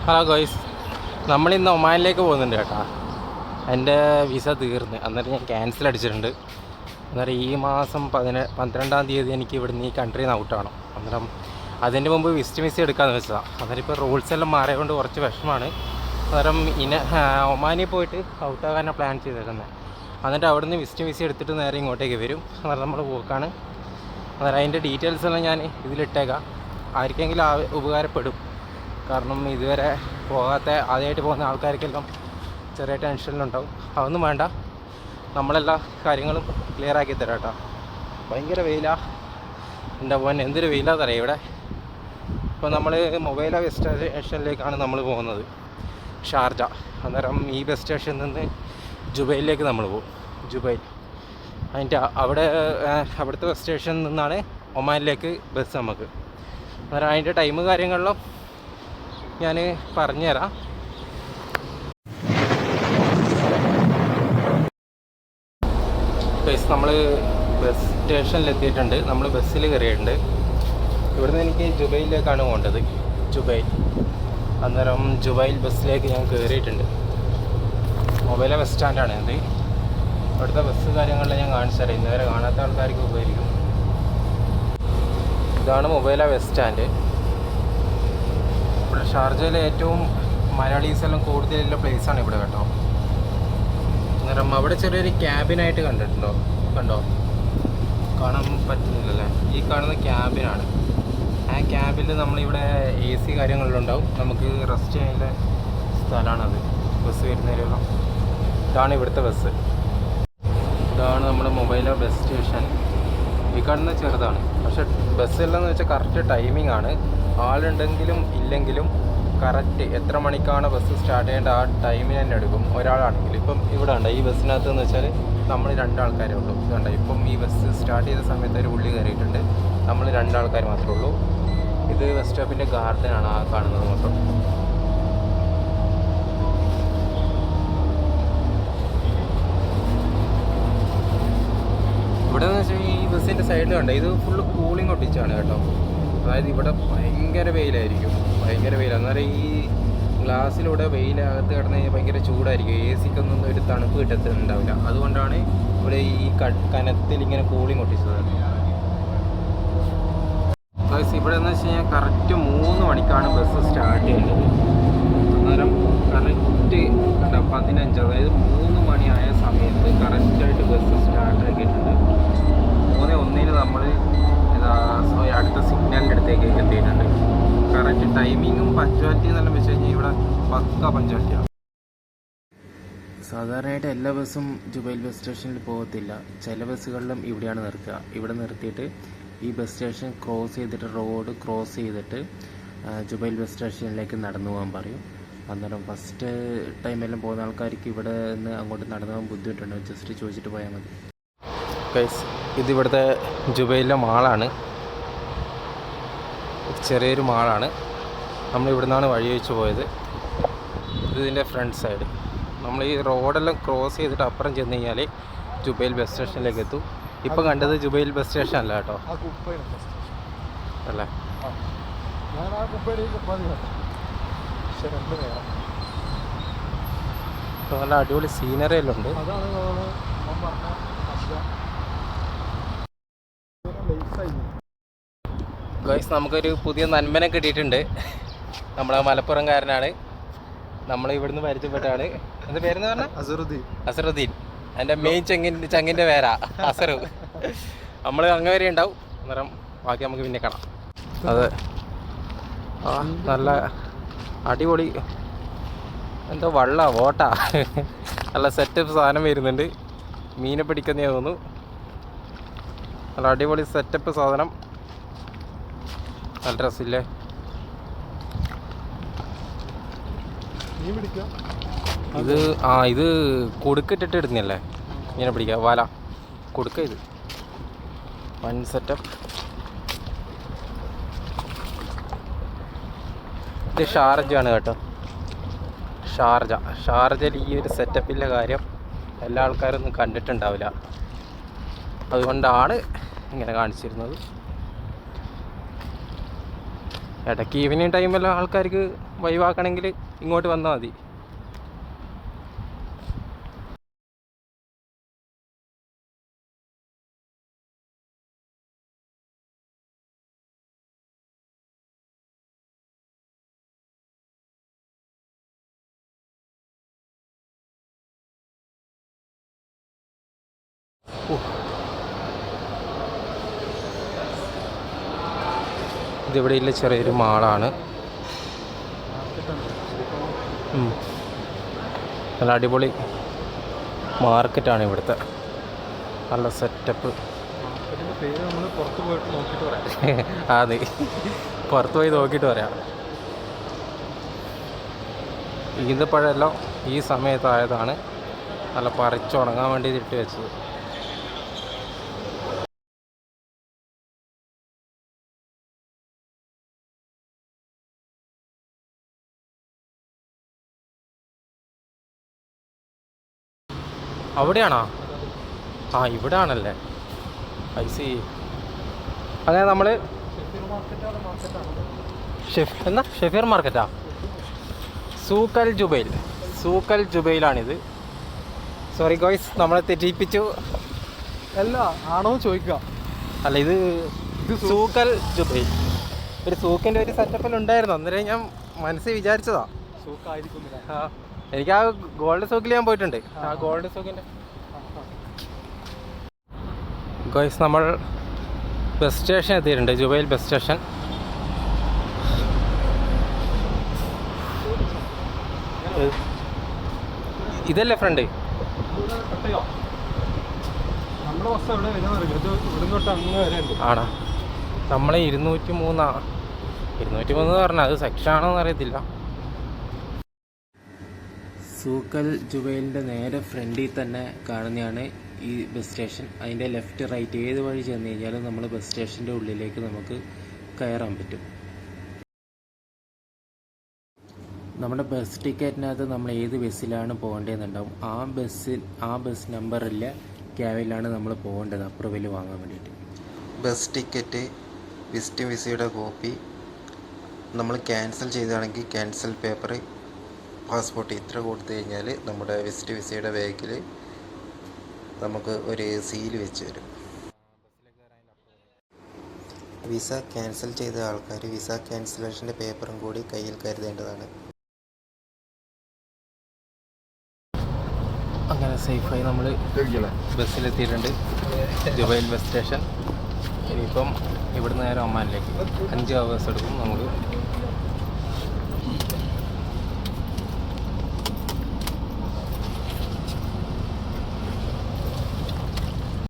Hello ഗോയ്സ്, നമ്മളിന്ന് ഒമാനിലേക്ക് പോകുന്നുണ്ട് കേട്ടോ. എൻ്റെ വിസ തീർന്ന് അന്നേരം ഞാൻ ക്യാൻസൽ അടിച്ചിട്ടുണ്ട്. അന്നേരം ഈ മാസം 12-ാം തീയതി എനിക്ക് ഇവിടുന്ന് ഈ കൺട്രിയിൽ നിന്ന് ഔട്ടാണ്. അന്നേരം അതിൻ്റെ മുമ്പ് വിസിറ്റ് വിസ എടുക്കാമെന്ന് വെച്ചതാണ്. അന്നേരം ഇപ്പോൾ റൂൾസ് എല്ലാം മാറിയതുകൊണ്ട് കുറച്ച് വിഷമമാണ്. അന്നേരം ഒമാനിൽ പോയിട്ട് ഔട്ടാകാനാണ് പ്ലാൻ ചെയ്തേക്കുന്നത്. എന്നിട്ട് അവിടുന്ന് വിസിറ്റ് വിസ എടുത്തിട്ട് നേരെ ഇങ്ങോട്ടേക്ക് വരും. അന്നേരം നമ്മൾ പോക്കാണ്. അന്നേരം അതിൻ്റെ ഡീറ്റെയിൽസ് എല്ലാം ഞാൻ ഇതിലിട്ടേക്കാം. ആർക്കെങ്കിലും ഉപകാരപ്പെടും. കാരണം ഇതുവരെ പോകാത്ത ആദ്യമായിട്ട് പോകുന്ന ആൾക്കാർക്കെല്ലാം ചെറിയ ടെൻഷനിലുണ്ടാവും. അതൊന്നും വേണ്ട, നമ്മളെല്ലാ കാര്യങ്ങളും ക്ലിയർ ആക്കി തരാം കേട്ടോ. ഭയങ്കര വെയിലാണ് എൻ്റെ പോകാൻ, എന്തൊരു വെയിലാന്ന് അറിയാം ഇവിടെ. ഇപ്പോൾ നമ്മൾ മൊബൈല ബസ് സ്റ്റേഷനിലേക്കാണ് നമ്മൾ പോകുന്നത്, ഷാർജ. അന്നേരം ഈ ബസ് സ്റ്റേഷനിൽ നിന്ന് ജുബൈലിലേക്ക് നമ്മൾ പോകും. ജുബൈൽ അതിൻ്റെ അവിടുത്തെ ബസ് സ്റ്റേഷനിൽ നിന്നാണ് ഒമാനിലേക്ക് ബസ് നമുക്ക്. അന്നേരം അതിൻ്റെ ടൈം കാര്യങ്ങളിലും ഞാൻ പറഞ്ഞുതരാം. നമ്മൾ ബസ് സ്റ്റേഷനിലെത്തിയിട്ടുണ്ട്. നമ്മൾ ബസ്സിൽ കയറിയിട്ടുണ്ട്. ഇവിടുന്ന് എനിക്ക് ജുബൈലിലേക്കാണ് പോകേണ്ടത്, ജുബൈൽ. അന്നേരം ജുബൈൽ ബസ്സിലേക്ക് ഞാൻ കയറിയിട്ടുണ്ട്. മൊബൈല ബസ് സ്റ്റാൻഡാണ് ഇത്. ഇവിടുത്തെ ബസ് കാര്യങ്ങളിൽ ഞാൻ കാണിച്ചു തരാം, ഇന്നുവരെ കാണാത്ത ആൾക്കാർക്ക് ഉപകരിക്കും. ഇതാണ് മൊബൈല ബസ് സ്റ്റാൻഡ്. ഇവിടെ ഷാർജയിലെ ഏറ്റവും മലയാളീസെല്ലാം കൂടുതലുള്ള പ്ലേസാണ് ഇവിടെ കേട്ടോ. അന്നേരം അവിടെ ചെറിയൊരു ക്യാബിനായിട്ട് കണ്ടോ കാണാൻ പറ്റുന്നില്ലല്ലേ? ഈ കാണുന്ന ക്യാബിനാണ്. ആ ക്യാബിൽ നമ്മളിവിടെ AC കാര്യങ്ങളിലുണ്ടാവും. നമുക്ക് റെസ്റ്റ് ചെയ്യാനുള്ള സ്ഥലമാണത്. ബസ് വരുന്നതിലുള്ള ഇതാണ് ഇവിടുത്തെ ബസ്. ഇതാണ് നമ്മുടെ മൊബൈല ബസ് സ്റ്റേഷൻ. ഈ കാണുന്ന ചെറുതാണ്, പക്ഷെ ബസ്സെല്ലാന്ന് വെച്ചാൽ കറക്റ്റ് ടൈമിംഗ് ആണ്. ആളുണ്ടെങ്കിലും ഇല്ലെങ്കിലും കറക്റ്റ് എത്ര മണിക്കാണ് ബസ് സ്റ്റാർട്ട് ചെയ്യേണ്ട ആ ടൈമിന് തന്നെ എടുക്കും ഒരാളാണെങ്കിൽ. ഇപ്പം ഇവിടെ ഉണ്ട് ഈ ബസ്സിനകത്ത് എന്ന് വെച്ചാൽ നമ്മൾ 2 ആൾക്കാരേ ഉള്ളൂ. ഇതുണ്ട്, ഇപ്പം ഈ ബസ് സ്റ്റാർട്ട് ചെയ്ത സമയത്ത് ഒരു പുള്ളി കയറിയിട്ടുണ്ട്. നമ്മൾ 2 ആൾക്കാർ മാത്രമേ ഉള്ളൂ. ഇത് ബസ് സ്റ്റോപ്പിൻ്റെ ഗാർഡനാണ് ആ കാണുന്നത് മൊത്തം. ഇവിടെ എന്ന് വെച്ചാൽ ഈ ബസ്സിൻ്റെ സൈഡിൽ കണ്ട ഇത് ഫുള്ള് കൂളിംഗ് ഒട്ടിച്ചാണ് കേട്ടോ. അതായത് ഇവിടെ ഭയങ്കര വെയിലായിരിക്കും, ഭയങ്കര വെയിൽ. അന്നേരം ഈ ഗ്ലാസ്സിലൂടെ വെയിലകത്ത് കിടന്ന് കഴിഞ്ഞാൽ ഭയങ്കര ചൂടായിരിക്കും. AC-ക്കൊന്നും ഒരു തണുപ്പ് കിട്ടത്തുണ്ടാവില്ല. അതുകൊണ്ടാണ് ഇവിടെ ഈ കനത്തിൽ ഇങ്ങനെ കൂളിംഗ് ഒട്ടിച്ചത്. ഇവിടെ എന്ന് വെച്ച് കഴിഞ്ഞാൽ കറക്റ്റ് 3 മണിക്കാണ് ബസ് സ്റ്റാർട്ട് ചെയ്യുന്നത്. അന്നേരം കറക്റ്റ് 15, അതായത് 3 മണിയായ സമയത്ത് കറക്റ്റായിട്ട് ബസ് സ്റ്റാർട്ട് ആക്കിയിട്ടുണ്ട്. 3:01 നമ്മൾ അടുത്ത സിഗ്നലിൻ്റെ അടുത്തേക്ക് എത്തിയിട്ടുണ്ട്. കറക്റ്റ് ടൈമിങ്ങും പഞ്ച്വാലിറ്റി എന്നെല്ലാം വെച്ച് കഴിഞ്ഞാൽ ഇവിടെ പക്ക പഞ്ച്വാലിറ്റിയാണ്. സാധാരണയായിട്ട് എല്ലാ ബസ്സും ജുബൈൽ ബസ് സ്റ്റേഷനിൽ പോകത്തില്ല. ചില ബസ്സുകളിലും ഇവിടെയാണ് നിർത്തുക. ഇവിടെ നിർത്തിയിട്ട് ഈ ബസ് സ്റ്റേഷൻ ക്രോസ് ചെയ്തിട്ട്, റോഡ് ക്രോസ് ചെയ്തിട്ട് ജുബൈൽ ബസ് സ്റ്റേഷനിലേക്ക് നടന്നു പോകാൻ പറയും. അന്നേരം ഫസ്റ്റ് ടൈമെല്ലാം പോകുന്ന ആൾക്കാർക്ക് ഇവിടെ നിന്ന് അങ്ങോട്ട് നടന്നു പോകാൻ ബുദ്ധിമുട്ടുണ്ട്. ജസ്റ്റ് ചോദിച്ചിട്ട് പോയാൽ മതി. ഗൈസ്, ഇതിവിടുത്തെ ജുബൈലിലെ മാളാണ്. ചെറിയൊരു മാളാണ്. നമ്മൾ ഇവിടെ നിന്നാണ് വഴി വെച്ച് പോയത്. ഇതിൻ്റെ ഫ്രണ്ട് സൈഡ്. നമ്മൾ ഈ റോഡെല്ലാം ക്രോസ് ചെയ്തിട്ട് അപ്പുറം ചെന്ന് കഴിഞ്ഞാൽ ജുബൈൽ ബസ് സ്റ്റേഷനിലേക്ക് എത്തും. ഇപ്പം കണ്ടത് ജുബൈൽ ബസ് സ്റ്റേഷൻ അല്ല കേട്ടോ, അല്ലേ? നല്ല അടിപൊളി സീനറി എല്ലാം ഉണ്ട്. ഗൈസ്, നമുക്കൊരു പുതിയ നന്മനെ കിട്ടിയിട്ടുണ്ട്. നമ്മളെ മലപ്പുറംകാരനാണ്. നമ്മൾ ഇവിടുന്ന് പരിചയപ്പെട്ടാണ്. എന്താ പേരെന്ന് പറഞ്ഞാൽ? അസറുദ്ദീൻ. എൻ്റെ മെയിൻ ചങ്ങിൻ്റെ പേരാ അസറു. നമ്മൾ അങ്ങ് വരെ ഉണ്ടാവും. അന്നേരം ബാക്കി നമുക്ക് പിന്നെ കാണാം. അതെ, നല്ല അടിപൊളി എന്തോ വോട്ടാ നല്ല സെറ്റപ്പ് സാധനം വരുന്നുണ്ട്. മീനെ പിടിക്കുന്നേ തോന്നുന്നു. നല്ല അടിപൊളി സെറ്റപ്പ് സാധനം. നല്ല രസമില്ലേ? ഇത് കൊടുക്കിട്ടിട്ട് ഇടുന്നല്ലേ മീനെ പിടിക്കുക. വല കൊടുക്ക. ഇത് വൺ സെറ്റപ്പ്. ഇത് ഷാർജയാണ് കേട്ടോ. ഷാർജയിൽ ഈ ഒരു സെറ്റപ്പിൻ്റെ കാര്യം എല്ലാ ആൾക്കാരൊന്നും കണ്ടിട്ടുണ്ടാവില്ല. അതുകൊണ്ടാണ് ഇങ്ങനെ കാണിച്ചിരുന്നത്. ഇടയ്ക്ക് ഈവനിങ് ടൈമെല്ലാം ആൾക്കാർക്ക് വൈവാക്കണമെങ്കിൽ ഇങ്ങോട്ട് വന്നാൽ മതി. ഇതിവിടെയുള്ള ചെറിയൊരു മാളാണ്. നല്ല അടിപൊളി മാർക്കറ്റാണ് ഇവിടുത്തെ. നല്ല സെറ്റപ്പ്. അതെ, പുറത്ത് പോയി നോക്കിയിട്ട് പറയാം. ഈന്തപ്പഴമെല്ലാം ഈ സമയത്തായതാണ്. നല്ല പറിച്ചുണങ്ങാൻ വേണ്ടി ഇട്ട് വെച്ചത്. അവിടെയാണോ? ആ, ഇവിടെ ആണല്ലേ. ഐസി. അങ്ങനെ നമ്മൾ ഷെഫീർ മാർക്കറ്റാ? സൂക്കൽ ജുബൈലാണിത്. സോറി ഗോയ്സ്, നമ്മളെ തെറ്റിപ്പിച്ചു. അല്ല, ആണോ ചോദിക്കുക. അല്ല, ഇത് സൂക്കൽ ജുബൈൽ. ഒരു സൂക്കിൻ്റെ ഒരു സെറ്റപ്പിൽ ഉണ്ടായിരുന്നു. അന്നേരം ഞാൻ മനസ്സിൽ വിചാരിച്ചതാ സൂക്കായിരിക്കുന്നില്ല. എനിക്ക് ആ ഗോൾഡ് സൂക്കിൽ ഞാൻ പോയിട്ടുണ്ട്. ആ ഗോൾഡ് സൂക്കിൻ്റെ ഗോയ്സ്, നമ്മൾ ബസ് സ്റ്റേഷൻ എത്തിയിട്ടുണ്ട്. Jubail bus station. ഇതല്ലേ ഫ്രണ്ട്? ആണോ? നമ്മളെ 203 പറഞ്ഞാൽ അത് സെക്ഷൻ ആണോന്ന് അറിയത്തില്ല. സൂക്കൽ ജുബൈലിൻ്റെ നേരെ ഫ്രണ്ടിൽ തന്നെ കാണുന്നതാണ് ഈ ബസ് സ്റ്റേഷൻ. അതിൻ്റെ ലെഫ്റ്റ് റൈറ്റ് ഏത് വഴി ചെന്ന് കഴിഞ്ഞാലും നമ്മൾ ബസ് സ്റ്റേഷൻ്റെ ഉള്ളിലേക്ക് നമുക്ക് കയറാൻ പറ്റും. നമ്മുടെ ബസ് ടിക്കറ്റിനകത്ത് നമ്മൾ ഏത് ബസ്സിലാണ് പോകേണ്ടതെന്നുണ്ടാവും. ആ ബസ് നമ്പറിലെ ക്യാബിലാണ് നമ്മൾ പോകേണ്ടത് അപ്രൂവൽ വാങ്ങാൻ വേണ്ടിയിട്ട്. ബസ് ടിക്കറ്റ്, വിസിറ്റിംഗ് വിസയുടെ കോപ്പി, നമ്മൾ ക്യാൻസൽ ചെയ്താണെങ്കിൽ ക്യാൻസൽ പേപ്പർ, പാസ്പോർട്ട് ഇത്ര കൊടുത്തു കഴിഞ്ഞാൽ നമ്മുടെ വിസിറ്റ് വിസയുടെ ബാഗിൽ നമുക്ക് ഒരു സീല് വെച്ച് തരും. വിസ ക്യാൻസൽ ചെയ്ത ആൾക്കാർ വിസ ക്യാൻസലേഷൻ്റെ പേപ്പറും കൂടി കയ്യിൽ കരുതേണ്ടതാണ്. അങ്ങനെ സേഫായി നമ്മൾ ബസ്സിലെത്തിയിട്ടുണ്ട്. Jubail bus station. ഇനിയിപ്പം ഇവിടുന്ന് നേരെ ഒമാനിലേക്ക് 5 hours എടുക്കും നമുക്ക്